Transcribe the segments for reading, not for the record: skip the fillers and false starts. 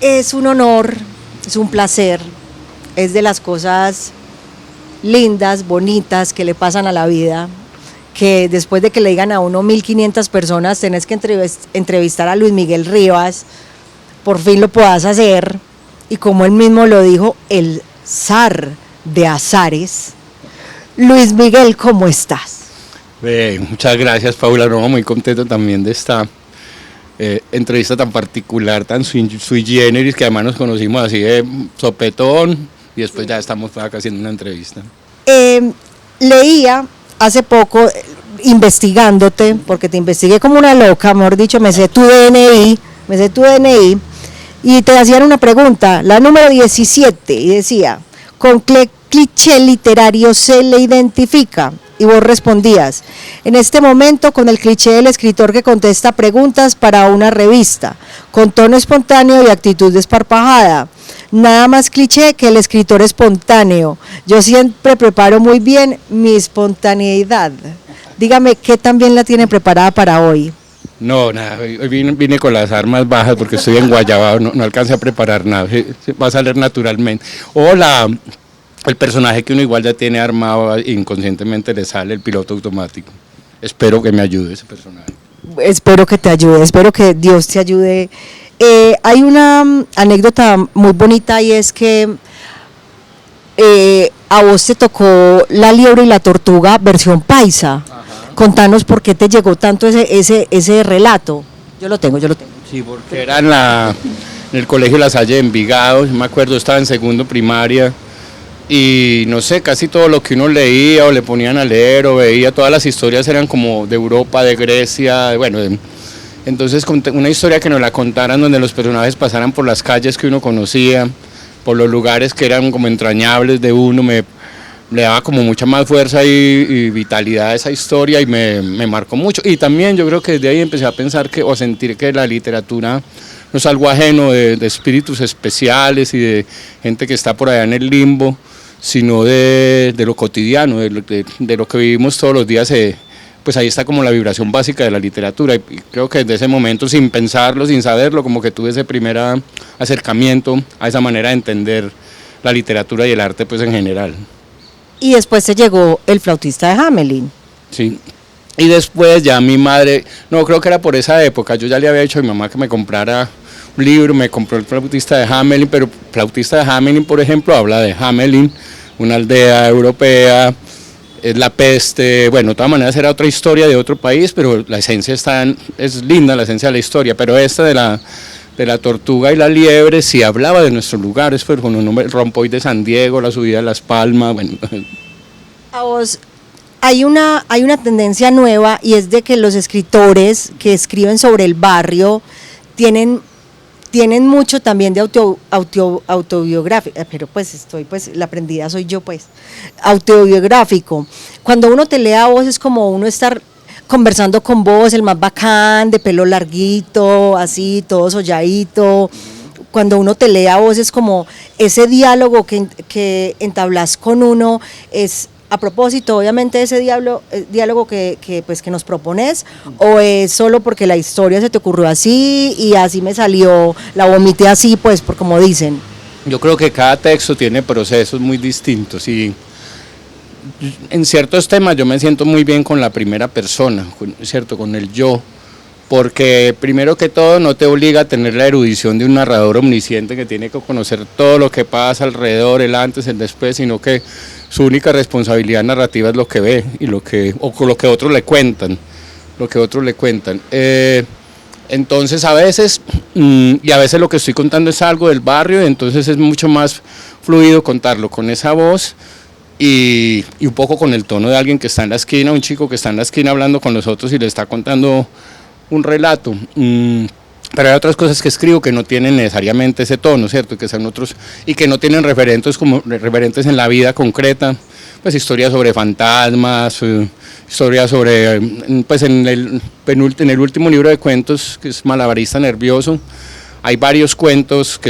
Es un honor, es un placer, es de las cosas lindas, bonitas que le pasan a la vida, que después de que le digan a uno 1500 personas tenés que entrevistar a Luis Miguel Rivas, por fin lo puedas hacer, y como él mismo lo dijo, el zar de azares. Luis Miguel, ¿cómo estás? Muchas gracias, Paula, no, muy contento también de esta entrevista tan particular, tan sui generis, que además nos conocimos así de sopetón y después ya estamos acá haciendo una entrevista. Leía hace poco, investigándote, porque te investigué como una loca, mejor dicho, me sé tu DNI, y te hacían una pregunta, la número 17, y decía, ¿con qué cliché literario se le identifica? Y vos respondías, en este momento con el cliché del escritor que contesta preguntas para una revista, con tono espontáneo y actitud desparpajada. Nada más cliché que el escritor espontáneo. Yo siempre preparo muy bien mi espontaneidad. Dígame, ¿qué también la tiene preparada para hoy? No, nada, hoy vine con las armas bajas porque estoy en Guayabao, no alcancé a preparar nada, va a salir naturalmente. Hola. El personaje que uno igual ya tiene armado, inconscientemente le sale el piloto automático. Espero que me ayude ese personaje. Espero que te ayude, espero que Dios te ayude. Hay una anécdota muy bonita y es que a vos te tocó La liebre y la tortuga versión paisa. Ajá. Contanos por qué te llegó tanto ese relato. Yo lo tengo. Sí, porque era en el colegio La Salle de Envigado, me acuerdo, estaba en segundo primaria. Y no sé, casi todo lo que uno leía o le ponían a leer o veía, todas las historias eran como de Europa, de Grecia, bueno, entonces una historia que nos la contaran donde los personajes pasaran por las calles que uno conocía, por los lugares que eran como entrañables de uno, le daba como mucha más fuerza y vitalidad a esa historia y me marcó mucho. Y también yo creo que desde ahí empecé a pensar o a sentir que la literatura no es algo ajeno de espíritus especiales y de gente que está por allá en el limbo, sino de lo cotidiano, de lo que vivimos todos los días, pues ahí está como la vibración básica de la literatura, y creo que desde ese momento, sin pensarlo, sin saberlo, como que tuve ese primer acercamiento a esa manera de entender la literatura y el arte pues en general. Y después te llegó El flautista de Hamelin. Sí, y después ya mi madre, no, creo que era por esa época, yo ya le había dicho a mi mamá que me comprara un libro, me compró El flautista de Hamelin, pero Flautista de Hamelin, por ejemplo, habla de Hamelin, una aldea europea, es la peste, bueno, de todas maneras era otra historia de otro país, pero la esencia es linda, la esencia de la historia, pero esta de la tortuga y la liebre sí hablaba de nuestros lugares, pues con un nombre, el rompoy de San Diego, la subida de Las Palmas, bueno. A vos, hay una tendencia nueva y es de que los escritores que escriben sobre el barrio tienen mucho también de autobiográfico, pero pues la aprendida soy yo pues, autobiográfico. Cuando uno te lee a vos es como uno estar conversando con vos, el más bacán, de pelo larguito, así, todo solladito. Cuando uno te lee a vos es como ese diálogo que entablas con uno, es a propósito, obviamente, de ese diálogo que nos propones, o es solo porque la historia se te ocurrió así y así me salió, la vomité así, pues, por como dicen. Yo creo que cada texto tiene procesos muy distintos y en ciertos temas yo me siento muy bien con la primera persona, ¿cierto? Con el yo, porque primero que todo no te obliga a tener la erudición de un narrador omnisciente que tiene que conocer todo lo que pasa alrededor, el antes, el después, sino que su única responsabilidad narrativa es lo que ve y lo que otros le cuentan, entonces a veces, y a veces lo que estoy contando es algo del barrio, entonces es mucho más fluido contarlo con esa voz y un poco con el tono de alguien que está en la esquina, un chico que está en la esquina hablando con los otros y le está contando un relato. Pero hay otras cosas que escribo que no tienen necesariamente ese tono, ¿cierto? Que son otros y que no tienen referentes en la vida concreta, pues historias sobre fantasmas, historias sobre, pues en el último libro de cuentos, que es Malabarista Nervioso, hay varios cuentos que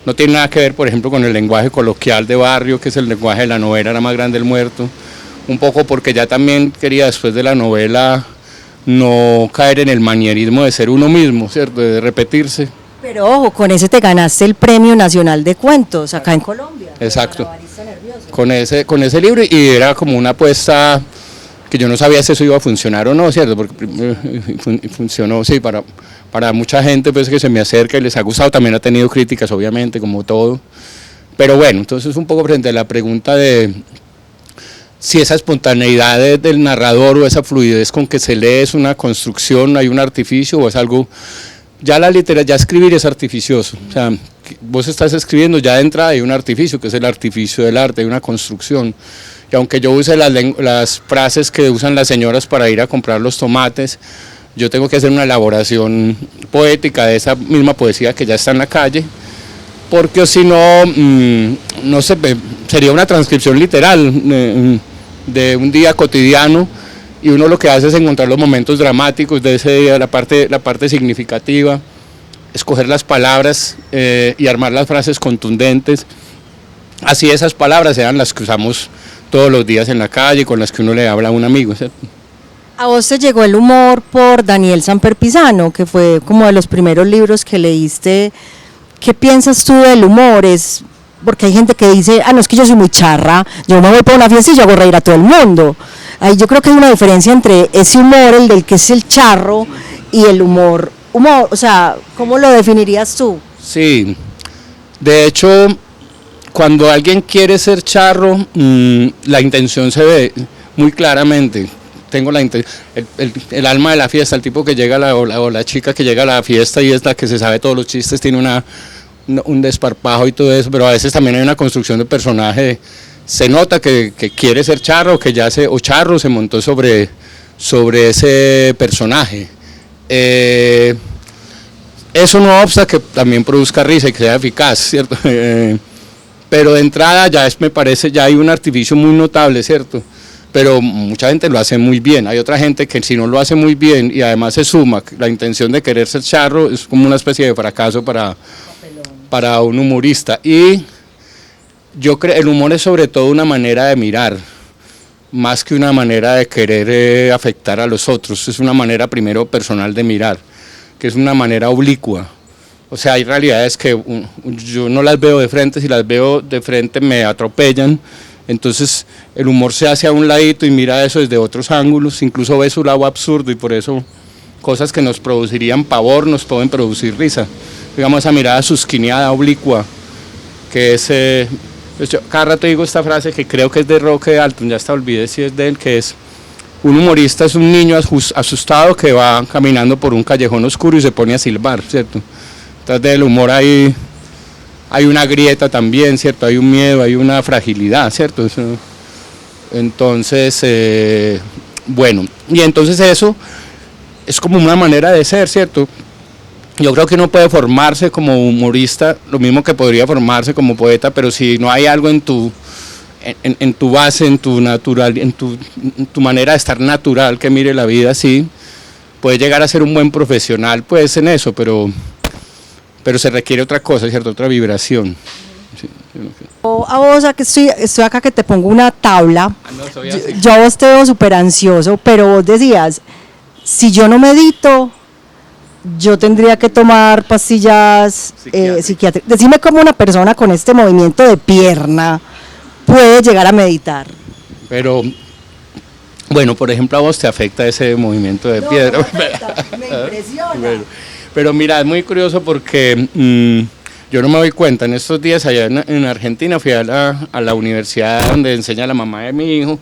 no tienen nada que ver, por ejemplo, con el lenguaje coloquial de barrio, que es el lenguaje de la novela La más grande del muerto, un poco porque ya también quería después de la novela no caer en el manierismo de ser uno mismo, ¿cierto? De repetirse. Pero ojo, con ese te ganaste el Premio Nacional de Cuentos acá en Colombia. Exacto. Malabarista nervioso. Con ese libro, y era como una apuesta que yo no sabía si eso iba a funcionar o no, ¿cierto? Porque funcionó, sí, para mucha gente pues que se me acerca y les ha gustado, también ha tenido críticas obviamente, como todo. Pero bueno, entonces un poco frente a la pregunta de si esa espontaneidad del narrador o esa fluidez con que se lee es una construcción, hay un artificio o es algo, ya ya escribir es artificioso, o sea, vos estás escribiendo, ya de entrada hay un artificio, que es el artificio del arte, hay una construcción, y aunque yo use las frases que usan las señoras para ir a comprar los tomates, yo tengo que hacer una elaboración poética de esa misma poesía que ya está en la calle, porque si no, no sé, sería una transcripción literal de un día cotidiano, y uno lo que hace es encontrar los momentos dramáticos de ese día, la parte significativa, escoger las palabras y armar las frases contundentes, así esas palabras sean las que usamos todos los días en la calle, con las que uno le habla a un amigo, ¿cierto? A vos te llegó el humor por Daniel Samper Pisano, que fue como de los primeros libros que leíste. ¿Qué piensas tú del humor? Porque hay gente que dice, no, es que yo soy muy charra, yo me voy por una fiesta y yo hago reír a todo el mundo. Ahí yo creo que hay una diferencia entre ese humor, el del que es el charro, y el humor, o sea, ¿cómo lo definirías tú? Sí, de hecho, cuando alguien quiere ser charro, la intención se ve muy claramente. Tengo el alma de la fiesta, el tipo que llega o la chica que llega a la fiesta y es la que se sabe todos los chistes, tiene un desparpajo y todo eso, pero a veces también hay una construcción de personaje, se nota que quiere ser charro, o charro se montó sobre ese personaje. Eso no obsta que también produzca risa y que sea eficaz, ¿cierto? Pero de entrada me parece, ya hay un artificio muy notable, ¿cierto? Pero mucha gente lo hace muy bien, hay otra gente que si no lo hace muy bien y además se suma la intención de querer ser charro, es como una especie de fracaso para un humorista. Y yo creo, el humor es sobre todo una manera de mirar, más que una manera de querer afectar a los otros, es una manera primero personal de mirar, que es una manera oblicua. O sea, hay realidades que yo no las veo de frente, si las veo de frente me atropellan. Entonces el humor se hace a un ladito y mira eso desde otros ángulos, incluso ve su lado absurdo, y por eso cosas que nos producirían pavor nos pueden producir risa. Digamos, esa mirada susquineada, oblicua, que es, pues yo cada rato digo esta frase que creo que es de Roque Dalton, ya hasta olvidé si es de él, que es: un humorista es un niño asustado que va caminando por un callejón oscuro y se pone a silbar, ¿cierto? Entonces del humor hay una grieta también, ¿cierto? Hay un miedo, hay una fragilidad, ¿cierto? Entonces, bueno, y entonces eso es como una manera de ser, ¿cierto? Yo creo que uno puede formarse como humorista, lo mismo que podría formarse como poeta, pero si no hay algo en tu base, en tu natural, en tu manera de estar natural, que mire la vida así, puede llegar a ser un buen profesional, pues en eso, pero se requiere otra cosa, ¿cierto? Otra vibración. Sí, A vos, que estoy acá que te pongo una tabla, yo a vos te veo súper ansioso, pero vos decías, si yo no medito, yo tendría que tomar pastillas psiquiátricas. Decime cómo una persona con este movimiento de pierna puede llegar a meditar. Pero, bueno, por ejemplo, a vos te afecta ese movimiento de piedra. No me afecta, me impresiona. Pero mira, es muy curioso porque yo no me doy cuenta. En estos días allá en Argentina fui a la universidad donde enseña la mamá de mi hijo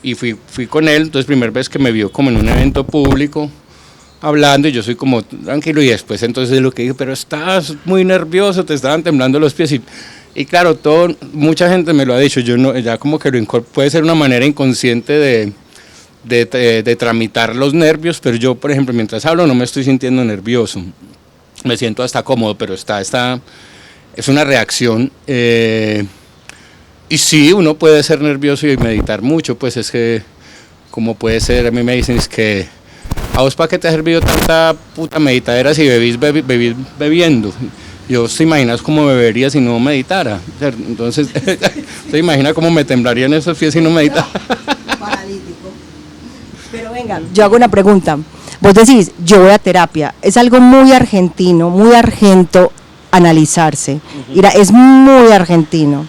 y fui con él. Entonces, primera vez que me vio como en un evento público hablando, y yo soy como tranquilo, y después entonces lo que dije: pero estás muy nervioso, te estaban temblando los pies. Y claro, mucha gente me lo ha dicho, yo no, ya como que puede ser una manera inconsciente de tramitar los nervios, pero yo, por ejemplo, mientras hablo no me estoy sintiendo nervioso, me siento hasta cómodo, pero es una reacción, y sí, uno puede ser nervioso y meditar mucho, pues es que, como puede ser, a mí me dicen es que, ¿a vos para qué te ha servido tanta puta meditadera si bebís bebiendo? Yo, ¿te imaginas cómo bebería si no meditara? Entonces, ¿te imaginas cómo me temblarían esos pies si no meditara? Paralítico. Pero venga, yo hago una pregunta. vos decís, yo voy a terapia, es algo muy argentino, muy argento analizarse, mira, es muy argentino.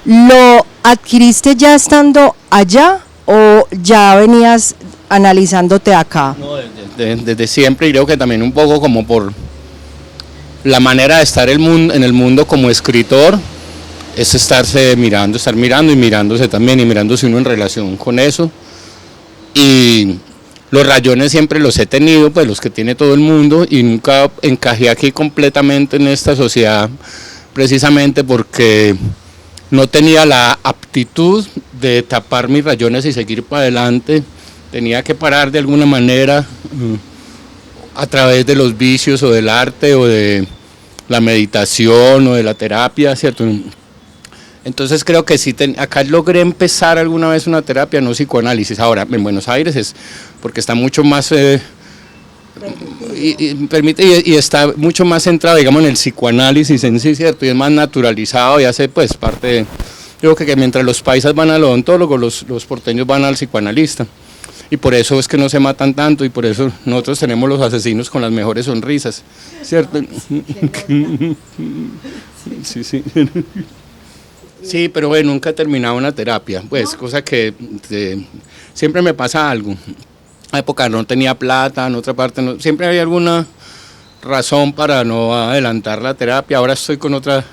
¿Lo adquiriste ya estando allá o ya venías analizándote acá? No, desde siempre, y creo que también un poco como por la manera de estar en el mundo como escritor, es estar mirando y mirándose también, y mirándose uno en relación con eso. Y los rayones siempre los he tenido, pues los que tiene todo el mundo, y nunca encajé aquí completamente en esta sociedad, precisamente porque no tenía la aptitud de tapar mis rayones y seguir para adelante. Tenía que parar de alguna manera a través de los vicios o del arte o de la meditación o de la terapia, ¿cierto? Entonces creo que sí, acá logré empezar alguna vez una terapia, no psicoanálisis. Ahora, en Buenos Aires es porque está mucho más, y está mucho más centrado, digamos, en el psicoanálisis en sí, ¿cierto? Y es más naturalizado y hace pues parte de, yo creo que mientras los paisas van al odontólogo, los porteños van al psicoanalista. Y por eso es que no se matan tanto, y por eso nosotros tenemos los asesinos con las mejores sonrisas, ¿cierto? Sí, sí. Sí, pero bueno, nunca he terminado una terapia, pues, cosa que siempre me pasa algo. En una época no tenía plata, en otra parte no, siempre había alguna razón para no adelantar la terapia. Ahora estoy con otra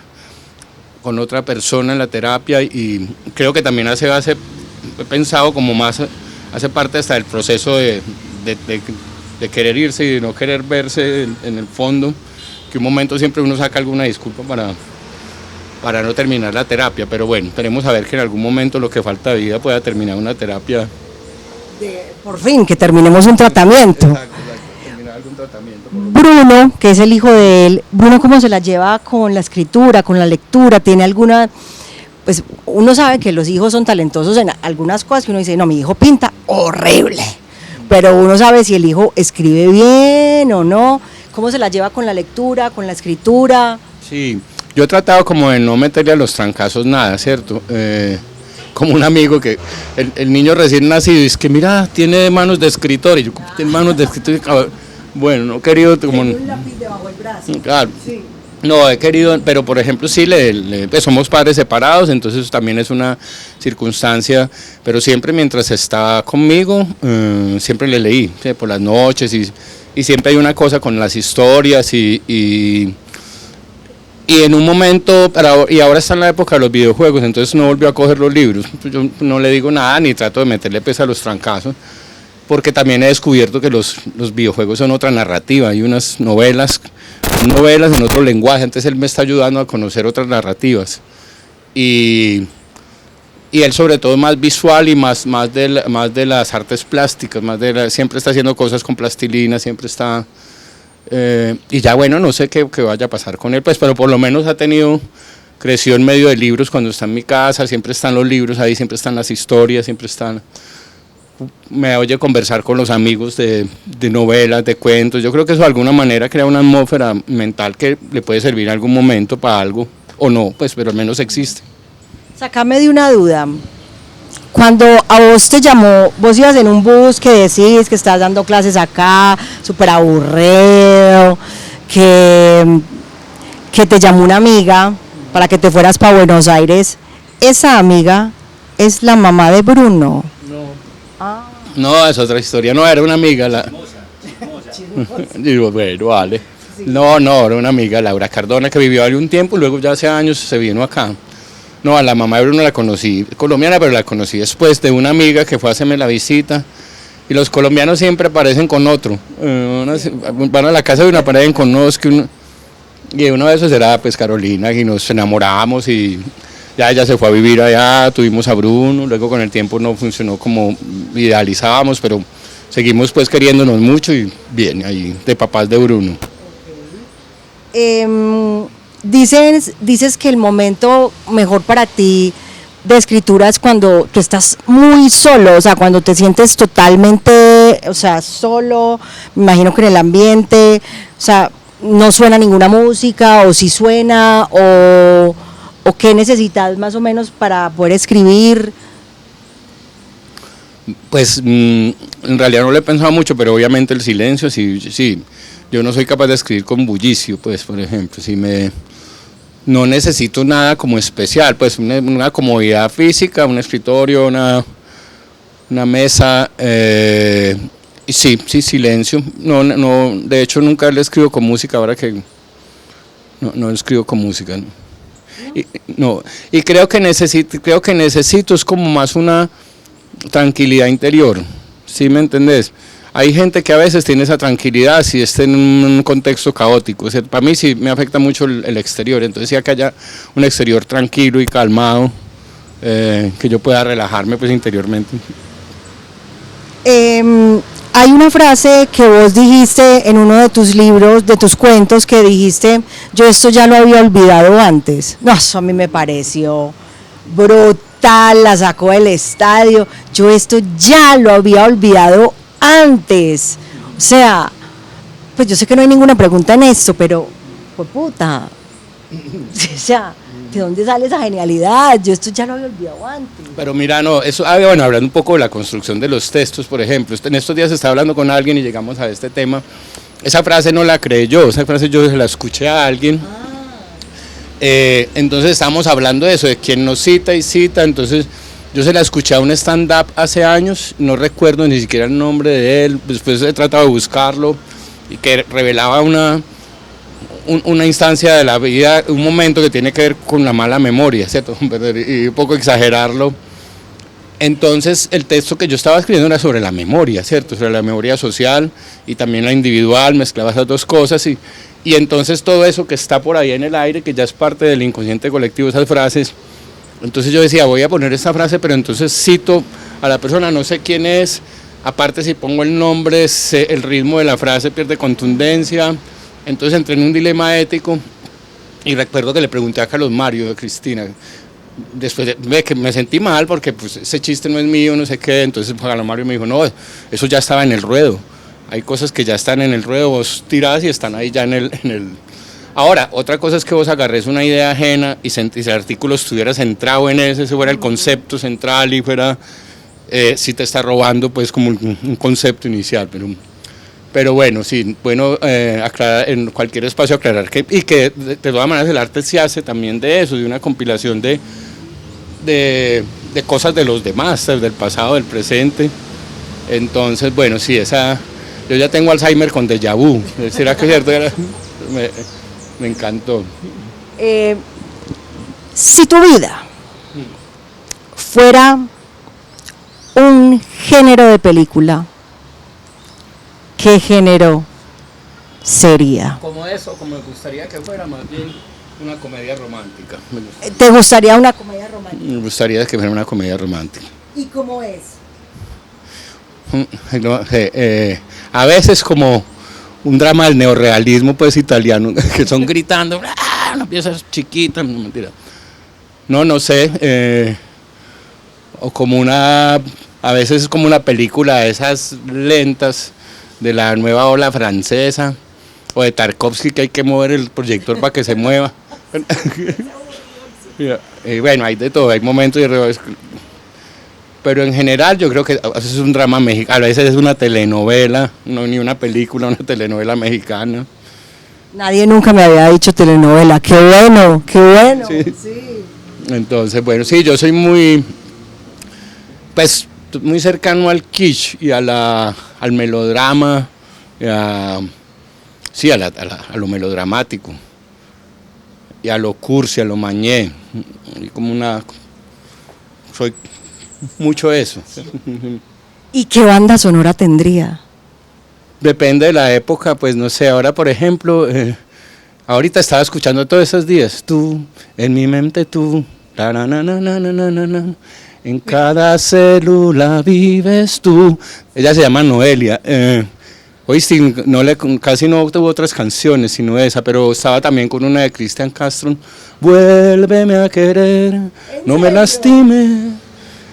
persona en la terapia, y creo que también he pensado como más, hace parte hasta del proceso de querer irse y de no querer verse en el fondo, que un momento siempre uno saca alguna disculpa para no terminar la terapia, pero bueno, esperemos a ver que en algún momento lo que falta de vida pueda terminar una terapia. Por fin, que terminemos un tratamiento. Exacto, terminar algún tratamiento. Bruno, que es el hijo de él, Bruno, ¿cómo se la lleva con la escritura, con la lectura? ¿Tiene alguna...? Pues uno sabe que los hijos son talentosos en algunas cosas que uno dice, no, mi hijo pinta horrible, pero uno sabe si el hijo escribe bien o no. ¿Cómo se la lleva con la lectura, con la escritura? Sí, yo he tratado como de no meterle a los trancazos nada, ¿cierto? Como un amigo que, el niño recién nacido, dice que mira, tiene manos de escritor, y yo, tiene manos de escritor, bueno, no he querido como... Tiene un lápiz debajo del brazo. Claro. Sí. No, he querido, pero por ejemplo sí, pues somos padres separados, entonces también es una circunstancia, pero siempre mientras está conmigo, siempre le leí, ¿sí? Por las noches, y siempre hay una cosa con las historias, y en un momento, y ahora está en la época de los videojuegos, entonces no volvió a coger los libros. Yo no le digo nada, ni trato de meterle pesa a los trancazos, porque también he descubierto que los videojuegos son otra narrativa, hay unas novelas en otro lenguaje, entonces él me está ayudando a conocer otras narrativas. Y él sobre todo más visual y más de las artes plásticas, siempre está haciendo cosas con plastilina, siempre está... y ya bueno, no sé qué vaya a pasar con él, pues, pero por lo menos creció en medio de libros cuando está en mi casa, siempre están los libros ahí, siempre están las historias, me oye conversar con los amigos de novelas, de cuentos. Yo creo que eso de alguna manera crea una atmósfera mental que le puede servir en algún momento para algo, o no, pues, pero al menos existe. Sácame de una duda. Cuando a vos te llamó, vos ibas en un bus que decís que estás dando clases acá, súper aburrido, que te llamó una amiga para que te fueras para Buenos Aires. Esa amiga es la mamá de Bruno. No, es otra historia, no, era una amiga. Digo, bueno, vale. No, era una amiga, Laura Cardona, que vivió ahí un tiempo, luego ya hace años se vino acá. No, a la mamá de Bruno la conocí, colombiana, pero la conocí después de una amiga que fue a hacerme la visita. Y los colombianos siempre aparecen con otro. Van a la casa de una, aparecen con unos y uno de esos era pues Carolina, y nos enamoramos, y ya ella se fue a vivir allá, tuvimos a Bruno, luego con el tiempo no funcionó como idealizábamos, pero seguimos pues queriéndonos mucho, y bien, ahí de papás de Bruno. Dices que el momento mejor para ti de escritura es cuando tú estás muy solo, o sea, cuando te sientes totalmente, o sea, solo, me imagino que en el ambiente, o sea, no suena ninguna música, o si suena, o qué necesitas más o menos para poder escribir. Pues en realidad no lo he pensado mucho, pero obviamente el silencio, sí, sí. Yo no soy capaz de escribir con bullicio, pues, por ejemplo, no necesito nada como especial, pues una comodidad física, un escritorio, una mesa, y sí, silencio. No, de hecho nunca le escribo con música, ahora que no escribo con música. ¿No? Y creo que necesito es como más una tranquilidad interior, ¿sí me entendés? Hay gente que a veces tiene esa tranquilidad si está en un contexto caótico. O sea, para mí sí me afecta mucho el exterior, entonces ya que haya un exterior tranquilo y calmado, que yo pueda relajarme pues interiormente. Hay una frase que vos dijiste en uno de tus libros, de tus cuentos, que dijiste, yo esto ya lo había olvidado antes. No, eso a mí me pareció brutal, la sacó del estadio, yo esto ya lo había olvidado antes. O sea, pues yo sé que no hay ninguna pregunta en esto, pero, pues puta, o sea, ¿de dónde sale esa genialidad? Yo esto ya lo había olvidado antes. Pero mira, no, eso, bueno, hablando un poco de la construcción de los textos, por ejemplo, en estos días estaba hablando con alguien y llegamos a este tema. Esa frase no la creé yo, esa frase yo se la escuché a alguien. Entonces estábamos hablando de eso, de quién nos cita y cita, entonces yo se la escuché a un stand-up hace años, no recuerdo ni siquiera el nombre de él, después he tratado de buscarlo, y que revelaba una instancia de la vida, un momento que tiene que ver con la mala memoria, ¿cierto? Y un poco exagerarlo. Entonces el texto que yo estaba escribiendo era sobre la memoria, ¿cierto? Sobre la memoria social y también la individual, mezclaba esas dos cosas y entonces todo eso que está por ahí en el aire, que ya es parte del inconsciente colectivo, esas frases. Entonces yo decía, voy a poner esta frase, pero entonces cito a la persona, no sé quién es, aparte si pongo el nombre, el ritmo de la frase pierde contundencia. Entonces entré en un dilema ético y recuerdo que le pregunté a Carlos Mario de Cristina, después de que me sentí mal porque pues, ese chiste no es mío, no sé qué, entonces Carlos Mario me dijo, no, eso ya estaba en el ruedo, hay cosas que ya están en el ruedo, vos tirás y están ahí ya en el... Ahora, otra cosa es que vos agarres una idea ajena y si el artículo estuviera centrado en ese fuera el concepto central y fuera, si te está robando pues como un concepto inicial, pero bueno, sí, bueno, aclarar, en cualquier espacio aclarar que de todas maneras el arte se hace también de eso, de una compilación de cosas de los demás, del pasado, del presente. Entonces, bueno, sí, yo ya tengo Alzheimer con déjà vu, ¿será que es cierto? Me encantó. Si tu vida fuera un género de película, ¿qué género sería? Como eso, como me gustaría que fuera más bien una comedia romántica. ¿Te gustaría una comedia romántica? Me gustaría que fuera una comedia romántica. ¿Y cómo es? A veces como un drama del neorrealismo pues italiano, que son gritando, una pieza chiquita, no mentira. No sé, o como a veces es como una película de esas lentas, de la nueva ola francesa, o de Tarkovsky, que hay que mover el proyector para que se mueva. Y bueno, hay de todo, hay momentos y pero en general yo creo que a veces es un drama mexicano, a veces es una telenovela, no ni una película, una telenovela mexicana. Nadie nunca me había dicho telenovela, qué bueno, qué bueno. Sí. Sí. Entonces, bueno, sí, yo soy muy cercano al kitsch y al melodrama, a lo melodramático, y a lo cursi, a lo mañé, y soy mucho eso. ¿Y qué banda sonora tendría? Depende de la época, pues no sé, ahora por ejemplo, ahorita estaba escuchando todos esos días, tú, en mi mente tú, na, na, na, na, na, na, na, na. En cada célula vives tú. Ella se llama Noelia. Hoy sí, casi no tuvo otras canciones, sino esa, pero estaba también con una de Cristian Castro. Vuélveme a querer, no me lastime,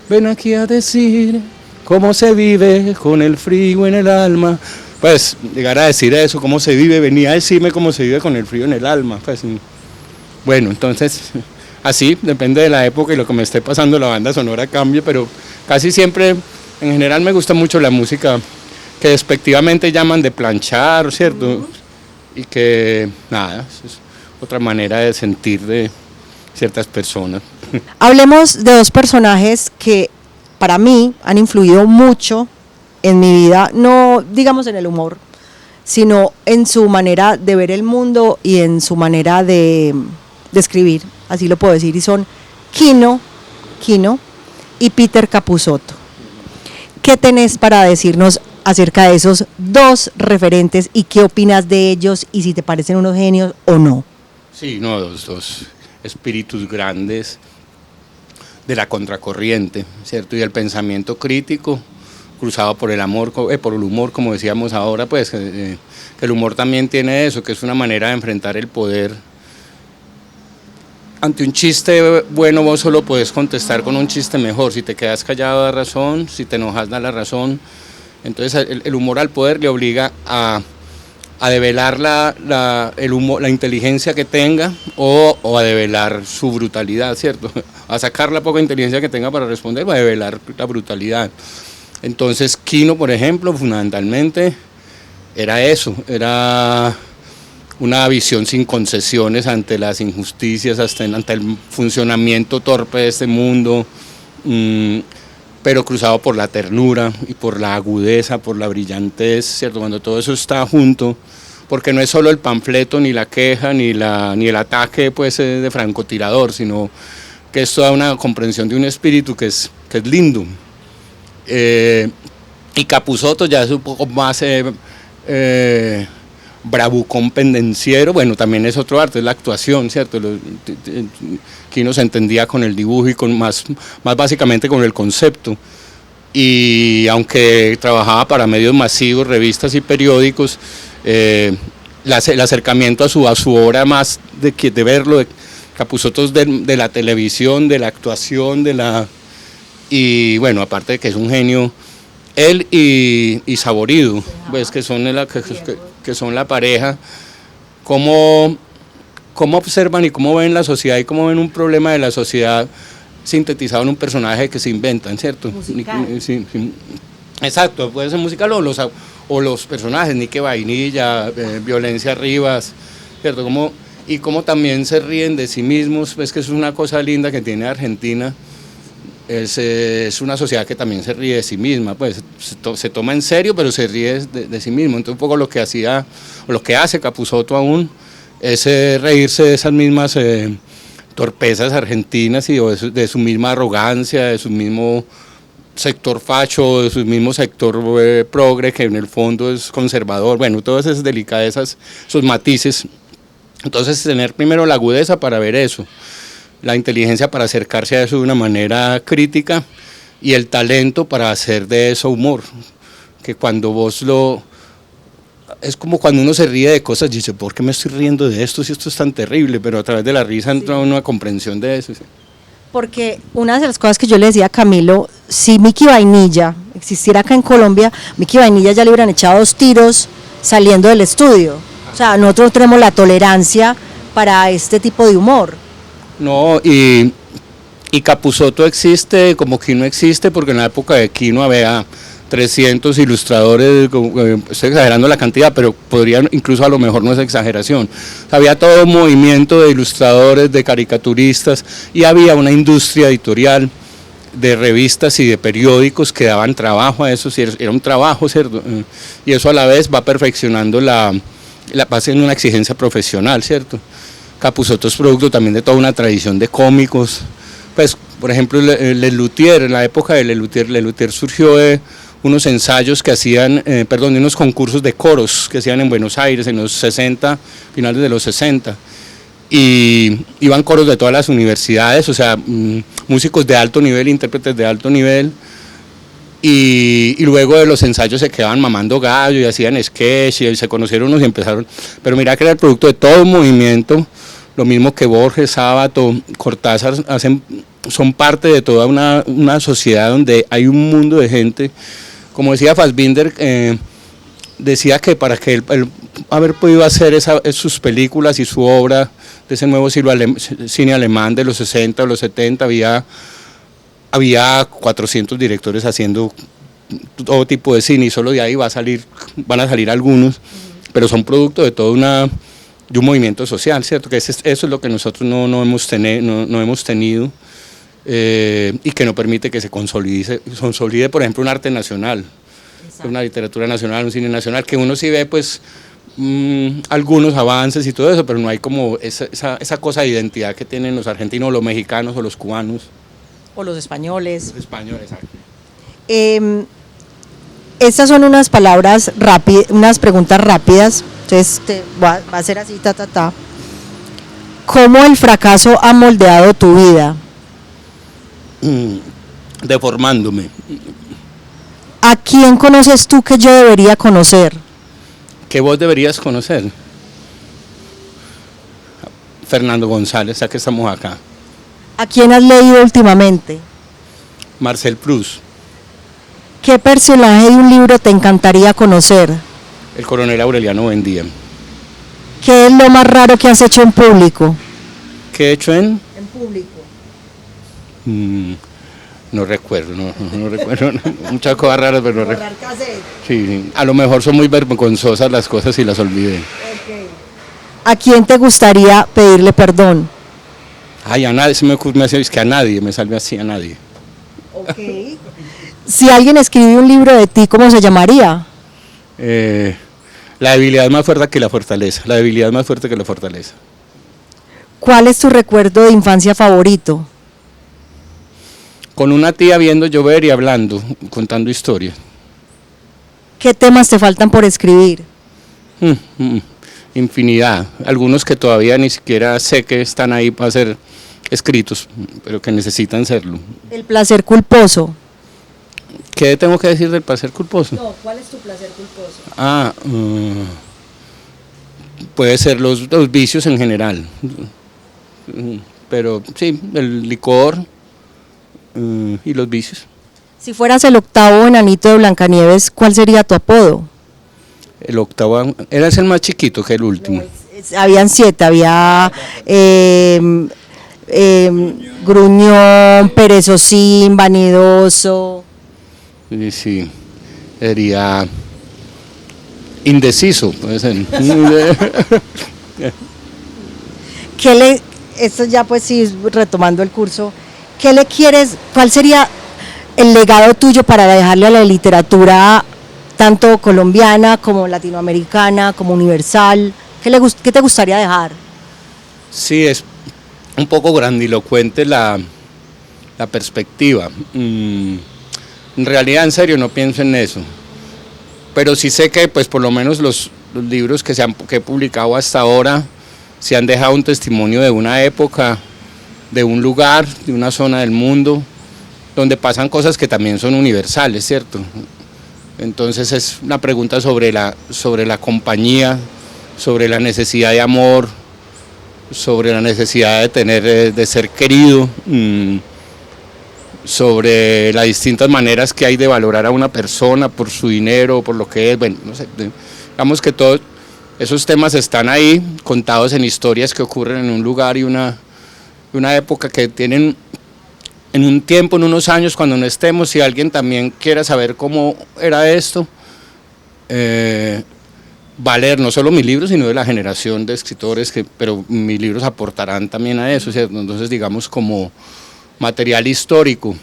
ven aquí a decir cómo se vive con el frío en el alma. Pues llegar a decir eso, cómo se vive, venía a decirme cómo se vive con el frío en el alma. Pues, bueno, entonces... Así, depende de la época y lo que me esté pasando, la banda sonora cambia, pero casi siempre En general me gusta mucho la música que despectivamente llaman de planchar, ¿cierto? Y que, nada, es otra manera de sentir de ciertas personas. Hablemos de dos personajes que para mí han influido mucho en mi vida, no digamos en el humor, sino en su manera de ver el mundo y en su manera de escribir, así lo puedo decir, y son Kino y Peter Capusotto. ¿Qué tenés para decirnos acerca de esos dos referentes y qué opinas de ellos y si te parecen unos genios o no? Sí, no, dos espíritus grandes de la contracorriente, ¿cierto? Y el pensamiento crítico cruzado por el amor, por el humor, como decíamos ahora, pues que el humor también tiene eso, que es una manera de enfrentar el poder. Ante un chiste bueno vos solo podés contestar con un chiste mejor, si te quedas callado da razón, si te enojas da la razón. Entonces el humor al poder le obliga a develar la inteligencia que tenga o a develar su brutalidad, ¿cierto? A sacar la poca inteligencia que tenga para responder o a develar la brutalidad. Entonces Kino, por ejemplo, fundamentalmente era eso, era una visión sin concesiones ante las injusticias, ante el funcionamiento torpe de este mundo, pero cruzado por la ternura y por la agudeza, por la brillantez, ¿cierto? Cuando todo eso está junto, porque no es solo el panfleto, ni la queja, ni el ataque pues, de francotirador, sino que es toda una comprensión de un espíritu que es lindo. Y Capusotto ya es un poco más bravucón pendenciero, bueno, también es otro arte, es la actuación, ¿cierto? Kino se entendía con el dibujo y con más básicamente con el concepto. Y aunque trabajaba para medios masivos, revistas y periódicos, el acercamiento a su obra más de verlo, de Capusotto es de la televisión, de la actuación, y bueno, aparte de que es un genio, él y Saborido, pues que son la pareja, cómo observan y cómo ven la sociedad y cómo ven un problema de la sociedad sintetizado en un personaje que se inventan, ¿cierto? Sí. Exacto, puede ser musical o los personajes, Nique Vainilla, Violencia Rivas, ¿cierto? Y cómo también se ríen de sí mismos, pues que es una cosa linda que tiene Argentina. Es una sociedad que también se ríe de sí misma, pues se toma en serio, pero se ríe de sí mismo. Entonces un poco lo que hace Capusotto aún es reírse de esas mismas torpezas argentinas y de su misma arrogancia, de su mismo sector facho, de su mismo sector progre, que en el fondo es conservador, bueno, todas esas delicadezas, esos matices. Entonces tener primero la agudeza para ver eso, la inteligencia para acercarse a eso de una manera crítica y el talento para hacer de eso humor, que cuando vos es como cuando uno se ríe de cosas y dice, ¿por qué me estoy riendo de esto si esto es tan terrible? Pero a través de la risa entra una comprensión de eso. ¿Sí? Porque una de las cosas que yo le decía a Camilo, si Mickey Vainilla existiera acá en Colombia, Mickey Vainilla ya le hubieran echado 2 tiros saliendo del estudio. O sea, nosotros no tenemos la tolerancia para este tipo de humor. No, y Capusotto existe como Kino existe, porque en la época de Kino había 300 ilustradores, estoy exagerando la cantidad, pero podría, incluso a lo mejor no es exageración. Había todo un movimiento de ilustradores, de caricaturistas, y había una industria editorial de revistas y de periódicos que daban trabajo a eso, era un trabajo, ¿cierto? Y eso a la vez va perfeccionando va haciendo una exigencia profesional, ¿cierto? Capusotto es producto también de toda una tradición de cómicos, pues por ejemplo Lelutier, en la época de Lelutier surgió de unos ensayos que hacían, unos concursos de coros que hacían en Buenos Aires en los 60, finales de los 60, y iban coros de todas las universidades, o sea, músicos de alto nivel, intérpretes de alto nivel, y luego de los ensayos se quedaban mamando gallo y hacían sketch y se conocieron unos y empezaron, pero mira que era el producto de todo un movimiento, lo mismo que Borges, Sábato, Cortázar, son parte de toda una sociedad donde hay un mundo de gente, como decía Fassbinder, decía que para que él haber podido hacer sus películas y su obra de ese nuevo cine alemán de los 60 o los 70, había 400 directores haciendo todo tipo de cine y solo de ahí van a salir algunos, pero son producto de de un movimiento social, ¿cierto? Que eso es lo que nosotros no hemos tenido y que no permite que se consolide, por ejemplo, un arte nacional, una literatura nacional, un cine nacional, que uno sí ve pues algunos avances y todo eso, pero no hay como esa cosa de identidad que tienen los argentinos, los mexicanos o los cubanos. O los españoles. Los españoles, exacto. Estas son unas palabras rápidas, unas preguntas rápidas, entonces va a ser así, ta. ¿Cómo el fracaso ha moldeado tu vida? Deformándome. ¿A quién conoces tú que yo debería conocer? ¿Qué vos deberías conocer? Fernando González, ya que estamos acá. ¿A quién has leído últimamente? Marcel Proust. ¿Qué personaje de un libro te encantaría conocer? El coronel Aureliano Buendía. ¿Qué es lo más raro que has hecho en público? ¿Qué he hecho en público. No recuerdo, no recuerdo. Muchas cosas raras, pero no recuerdo. Sí, a lo mejor son muy vergonzosas las cosas y las olvidé. Okay. ¿A quién te gustaría pedirle perdón? Ay, a nadie, me hace que a nadie, me salve así, a nadie. Okay. Si alguien escribe un libro de ti, ¿cómo se llamaría? La debilidad es más fuerte que la fortaleza. La debilidad es más fuerte que la fortaleza. ¿Cuál es tu recuerdo de infancia favorito? Con una tía viendo llover y hablando, contando historias. ¿Qué temas te faltan por escribir? Infinidad. Algunos que todavía ni siquiera sé que están ahí para ser escritos, pero que necesitan serlo. El placer culposo. ¿Qué tengo que decir del placer culposo? No, ¿cuál es tu placer culposo? Puede ser los vicios en general, pero sí, el licor y los vicios. Si fueras el octavo enanito de Blancanieves, ¿cuál sería tu apodo? El octavo, eras el más chiquito que el último. Habían 7, había gruñón, perezosín, vanidoso. Sí, sería indeciso, puede ser. Esto ya pues sí, retomando el curso, ¿qué le quieres, cuál sería el legado tuyo para dejarle a la literatura tanto colombiana como latinoamericana, como universal? ¿Qué te gustaría dejar? Sí, es un poco grandilocuente la perspectiva. En realidad, en serio, no pienso en eso. Pero sí sé que, pues, por lo menos los libros que he publicado hasta ahora se han dejado un testimonio de una época, de un lugar, de una zona del mundo, donde pasan cosas que también son universales, ¿cierto? Entonces es una pregunta sobre la compañía, sobre la necesidad de amor, sobre la necesidad de ser querido, sobre las distintas maneras que hay de valorar a una persona por su dinero, por lo que es, bueno, no sé, digamos que todos esos temas están ahí, contados en historias que ocurren en un lugar y una época que tienen en un tiempo, en unos años, cuando no estemos, si alguien también quiera saber cómo era esto, va a leer no solo mis libros, sino de la generación de escritores, pero mis libros aportarán también a eso, ¿cierto? Entonces, digamos, como material histórico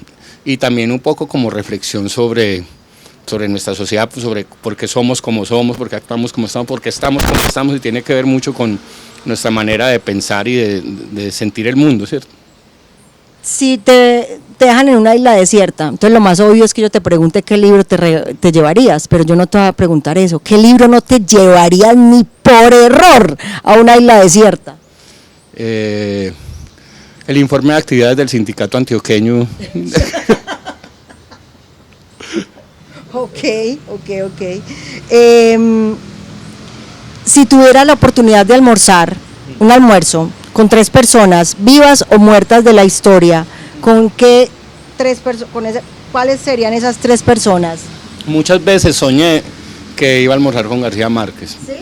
y también un poco como reflexión sobre nuestra sociedad, sobre por qué somos como somos, por qué actuamos como estamos, por qué estamos como estamos, y tiene que ver mucho con nuestra manera de pensar y de sentir el mundo, ¿cierto? Si te dejan en una isla desierta, entonces lo más obvio es que yo te pregunte qué libro te llevarías, pero yo no te voy a preguntar eso. ¿Qué libro no te llevarías ni por error a una isla desierta? El informe de actividades del sindicato antioqueño. Ok. Si tuviera la oportunidad de almorzar, un almuerzo, con 3 personas, vivas o muertas de la historia, ¿cuáles serían esas 3 personas? Muchas veces soñé que iba a almorzar con García Márquez. ¿Sí?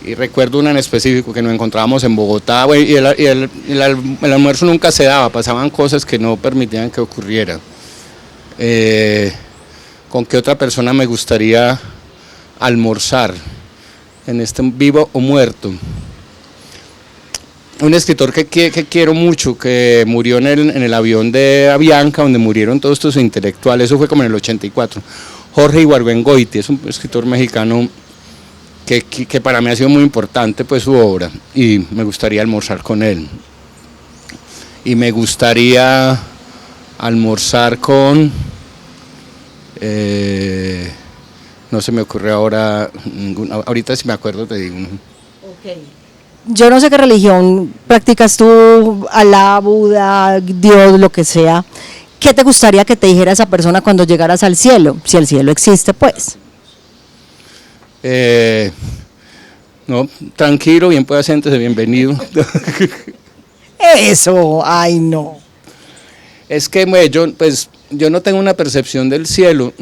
Y recuerdo una en específico que nos encontrábamos en Bogotá, y el almuerzo nunca se daba, pasaban cosas que no permitían que ocurriera. ¿Con qué otra persona me gustaría almorzar? En este vivo o muerto. Un escritor que quiero mucho, que murió en el avión de Avianca, donde murieron todos estos intelectuales, eso fue como en el 84. Jorge Ibargüengoitia, es un escritor mexicano que para mí ha sido muy importante pues su obra, y me gustaría almorzar con él. Y me gustaría almorzar con... no se me ocurre ahora ninguna, ahorita si me acuerdo te digo. Okay. Yo no sé qué religión practicas tú, Alá, Buda, Dios, lo que sea. ¿Qué te gustaría que te dijera esa persona cuando llegaras al cielo? Si el cielo existe, pues. No, tranquilo, bien pueda siéntese, bienvenido. Eso, ay no. Es que yo no tengo una percepción del cielo,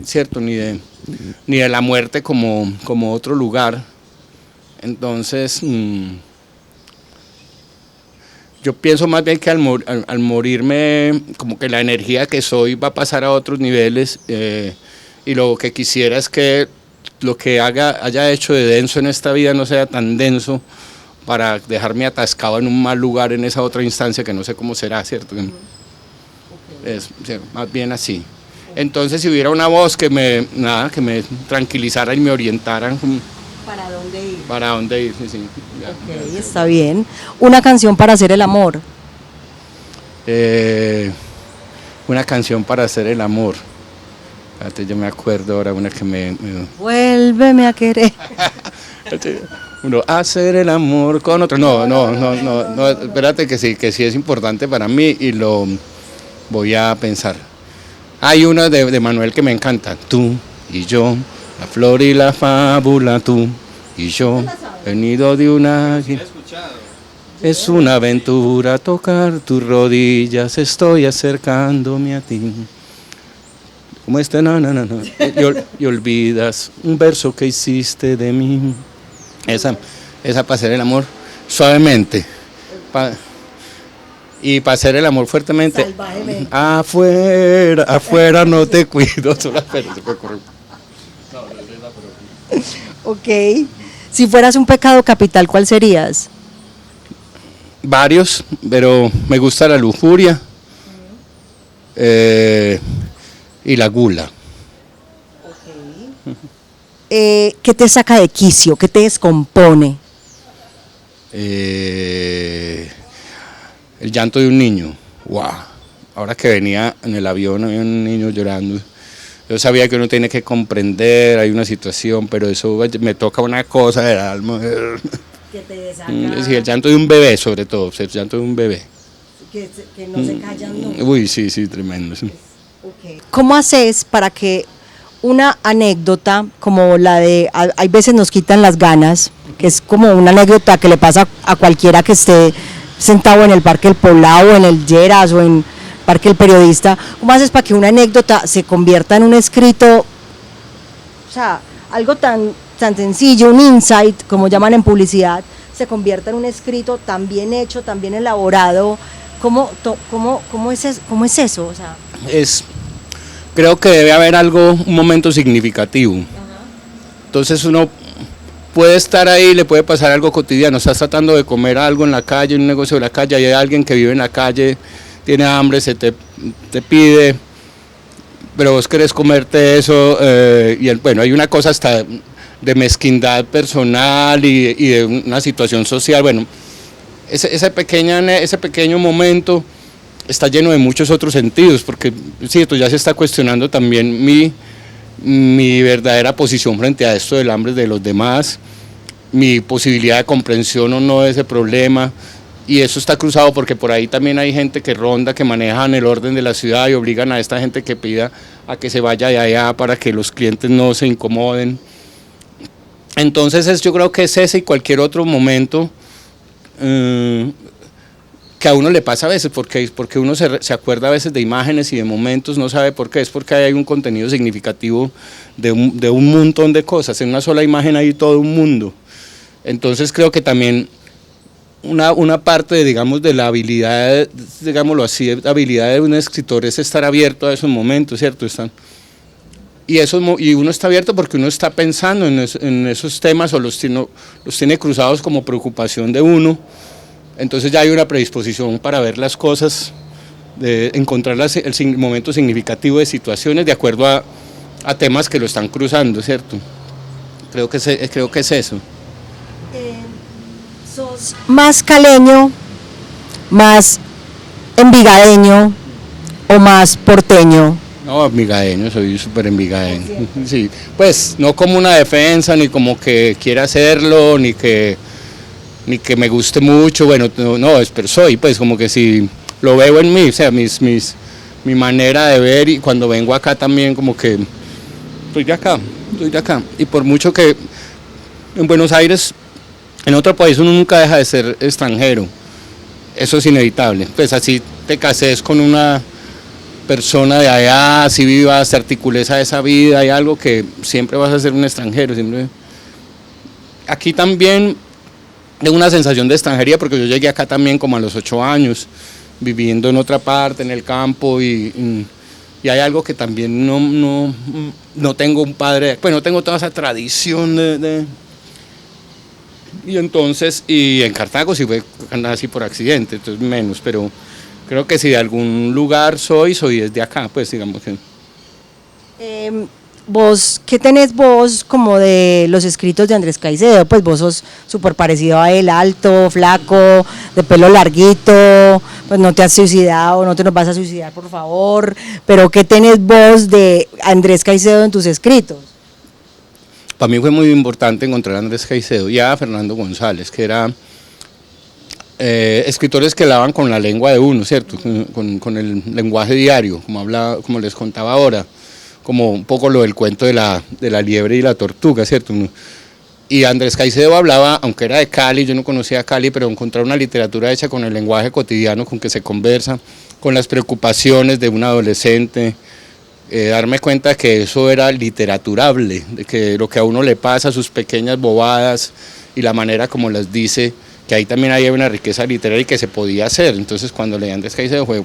cierto, ni de la muerte como otro lugar. Entonces, yo pienso más bien que al morirme, como que la energía que soy va a pasar a otros niveles, y lo que quisiera es que lo que haya hecho de denso en esta vida no sea tan denso para dejarme atascado en un mal lugar en esa otra instancia que no sé cómo será, ¿cierto? Es más bien así. Entonces, si hubiera una voz que me tranquilizara y me orientara. ¿Para dónde ir? Para dónde ir, sí. Ok, está bien. Una canción para hacer el amor. Una canción para hacer el amor. Espérate, yo me acuerdo ahora una que me... Vuélveme a querer. Uno, hacer el amor con otro. No, espérate que sí es importante para mí y lo voy a pensar. Hay una de Manuel que me encanta. Tú y yo, la flor y la fábula, tú y yo, venido de una... Es una aventura tocar tus rodillas, estoy acercándome a ti. Como no. Y olvidas un verso que hiciste de mí. Esa para hacer el amor suavemente. Y para hacer el amor fuertemente. Salvajemente. Afuera no te cuido. Ok. Si fueras un pecado capital, ¿cuál serías? Varios, pero me gusta la lujuria y la gula. ¿Qué te saca de quicio? ¿Qué te descompone? El llanto de un niño. Wow. Ahora que venía en el avión había un niño llorando. Yo sabía que uno tiene que comprender, hay una situación, pero eso me toca una cosa del alma. Que te desaca. Sí, el llanto de un bebé, sobre todo, el llanto de un bebé. Que no se callan nunca. Uy, sí, tremendo. Sí. Okay. ¿Cómo haces para que una anécdota como la de hay veces nos quitan las ganas, que es como una anécdota que le pasa a cualquiera que esté sentado en el Parque El Poblado, o en el Lleras, o en Parque El Periodista? ¿Cómo haces para que una anécdota se convierta en un escrito, o sea, algo tan sencillo, un insight, como llaman en publicidad, se convierta en un escrito tan bien hecho, tan bien elaborado? ¿Cómo es eso? O sea, creo que debe haber un momento significativo. Entonces uno puede estar ahí, le puede pasar algo cotidiano, estás tratando de comer algo en la calle, en un negocio de la calle, hay alguien que vive en la calle, tiene hambre, te pide, pero vos querés comerte eso, bueno, hay una cosa hasta de mezquindad personal y de una situación social. Bueno, ese pequeño momento está lleno de muchos otros sentidos, porque cierto, ya se está cuestionando también mi verdadera posición frente a esto del hambre de los demás, mi posibilidad de comprensión o no de ese problema, y eso está cruzado porque por ahí también hay gente que ronda, que manejan el orden de la ciudad y obligan a esta gente que pida a que se vaya de allá para que los clientes no se incomoden. Entonces yo creo que es ese y cualquier otro momento que a uno le pasa a veces, porque uno se acuerda a veces de imágenes y de momentos, no sabe por qué, es porque hay un contenido significativo de un montón de cosas, en una sola imagen hay todo un mundo. Entonces creo que también una parte, digamos, de la habilidad, digámoslo así, la habilidad de un escritor es estar abierto a esos momentos, ¿cierto? Y, y uno está abierto porque uno está pensando en esos temas o los tiene cruzados como preocupación de uno. Entonces ya hay una predisposición para ver las cosas, de encontrar el momento significativo de situaciones de acuerdo a temas que lo están cruzando, ¿cierto? Creo que es eso. ¿Sos más caleño, más envigadeño o más porteño? No, envigadeño, soy súper envigadeño. Sí, pues no como una defensa, ni como que quiera hacerlo, ni que me guste mucho, bueno, no, pero soy, pues como que si lo veo en mí, o sea, mi manera de ver, y cuando vengo acá también como que soy de acá. Y por mucho que en Buenos Aires, en otro país uno nunca deja de ser extranjero, eso es inevitable, pues así te cases con una persona de allá, si vivas, te articules a esa vida, hay algo que siempre vas a ser un extranjero, siempre. Aquí también tengo una sensación de extranjería porque yo llegué acá también como a los 8 años, viviendo en otra parte, en el campo, y hay algo que también no tengo un padre, pues no tengo toda esa tradición y entonces, y en Cartago sí fue así por accidente, entonces menos, pero creo que si de algún lugar soy desde acá, pues digamos que. Vos, ¿qué tenés vos como de los escritos de Andrés Caicedo? Pues vos sos súper parecido a él, alto, flaco, de pelo larguito, pues no te has suicidado, no te nos vas a suicidar, por favor, pero ¿qué tenés vos de Andrés Caicedo en tus escritos? Para mí fue muy importante encontrar a Andrés Caicedo y a Fernando González, que eran escritores que hablaban con la lengua de uno, ¿cierto? Con el lenguaje diario, como les contaba ahora, como un poco lo del cuento de la liebre y la tortuga, ¿cierto? Y Andrés Caicedo hablaba, aunque era de Cali, yo no conocía a Cali, pero encontrar una literatura hecha con el lenguaje cotidiano con que se conversa, con las preocupaciones de un adolescente, darme cuenta que eso era literaturable, de que lo que a uno le pasa, sus pequeñas bobadas y la manera como las dice, que ahí también había una riqueza literaria y que se podía hacer. Entonces cuando leí a Andrés Caicedo fue,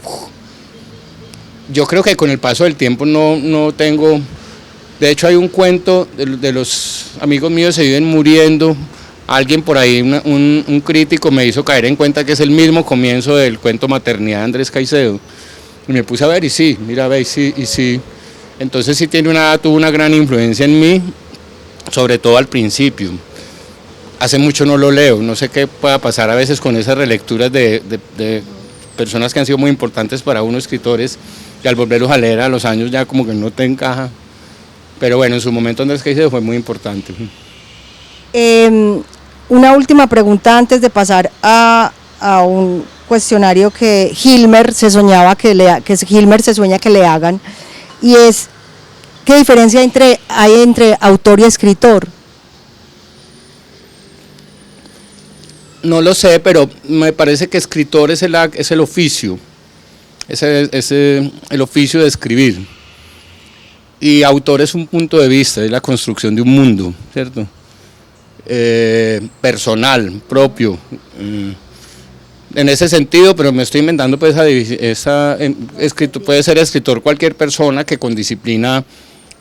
yo creo que con el paso del tiempo no tengo, de hecho hay un cuento de los amigos míos se viven muriendo, alguien por ahí, un crítico me hizo caer en cuenta que es el mismo comienzo del cuento Maternidad de Andrés Caicedo, y me puse a ver y sí, mira, ve, y sí, entonces sí tuvo una gran influencia en mí, sobre todo al principio. Hace mucho no lo leo, no sé qué pueda pasar a veces con esas relecturas de personas que han sido muy importantes para uno, escritores, y al volverlos a leer a los años ya como que no te encaja. Pero bueno, en su momento Andrés Caicedo fue muy importante. Una última pregunta antes de pasar a un cuestionario que Hilmer se sueña que le hagan, y es, ¿qué diferencia hay entre autor y escritor? No lo sé, pero me parece que escritor es el oficio, el oficio de escribir. Y autor es un punto de vista, es la construcción de un mundo, ¿cierto? Personal, propio. En ese sentido, pero me estoy inventando pues puede ser escritor cualquier persona que con disciplina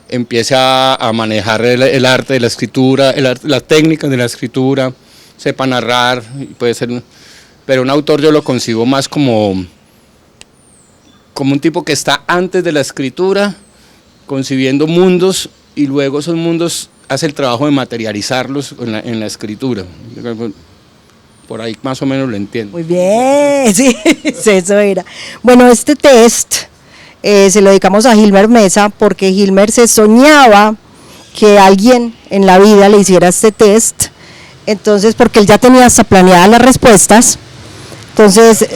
empiece a manejar el arte de la escritura, las técnicas de la escritura, sepa narrar, puede ser, pero un autor yo lo concibo más como un tipo que está antes de la escritura, concibiendo mundos, y luego esos mundos hace el trabajo de materializarlos en la escritura. Por ahí más o menos lo entiendo. Muy bien, sí, eso era. Bueno, este test se lo dedicamos a Hilmer Mesa porque Hilmer se soñaba que alguien en la vida le hiciera este test, entonces porque él ya tenía hasta planeadas las respuestas, entonces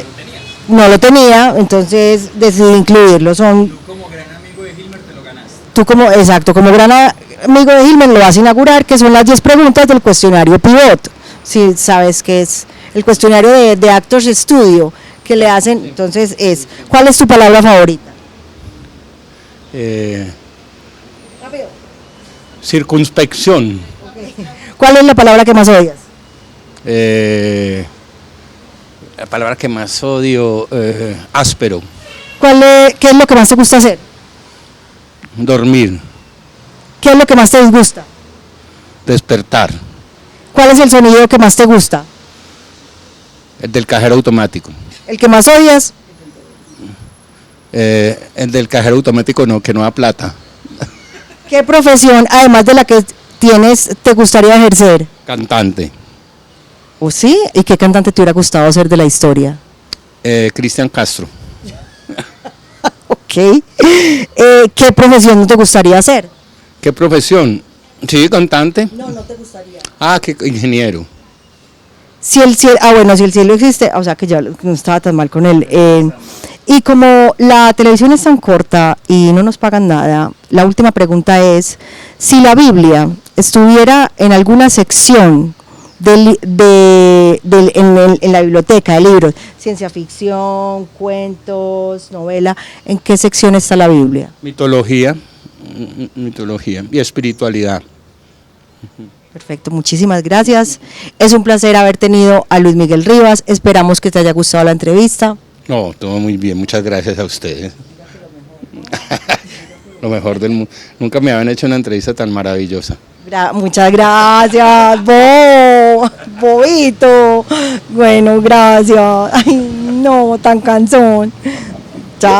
no lo tenía, entonces decidí incluirlo. Tú como gran amigo de Hilmer te lo ganaste. Exacto, como gran amigo de Hilmer lo vas a inaugurar, que son las 10 preguntas del cuestionario Pivot. Si sabes que es el cuestionario de Actors Studio que le hacen, entonces ¿cuál es tu palabra favorita? Circunspección. Okay. ¿Cuál es la palabra que más odias? La palabra que más odio, áspero. ¿Qué es lo que más te gusta hacer? Dormir. ¿Qué es lo que más te disgusta? Despertar. ¿Cuál es el sonido que más te gusta? El del cajero automático. ¿El que más odias? El del cajero automático no, que no da plata. ¿Qué profesión, además de la que tienes, te gustaría ejercer? Cantante. ¿O sí? ¿Y qué cantante te hubiera gustado ser de la historia? Cristian Castro. Ok. ¿Qué profesión no te gustaría hacer? ¿Qué profesión? Sí, cantante. No te gustaría. Ah, que ingeniero. Si el cielo, bueno, si el cielo existe, o sea que ya no estaba tan mal con él. Y como la televisión es tan corta y no nos pagan nada, la última pregunta es, si la Biblia estuviera en alguna sección en la biblioteca de libros, ciencia ficción, cuentos, novela, ¿en qué sección está la Biblia? Mitología y espiritualidad. Perfecto, muchísimas gracias. Es un placer haber tenido a Luis Miguel Rivas. Esperamos que te haya gustado la entrevista. No, todo muy bien, muchas gracias a ustedes. Lo mejor del mundo. Nunca me habían hecho una entrevista tan maravillosa. Muchas gracias, Bobito. Bueno, gracias. Ay, no, tan cansón.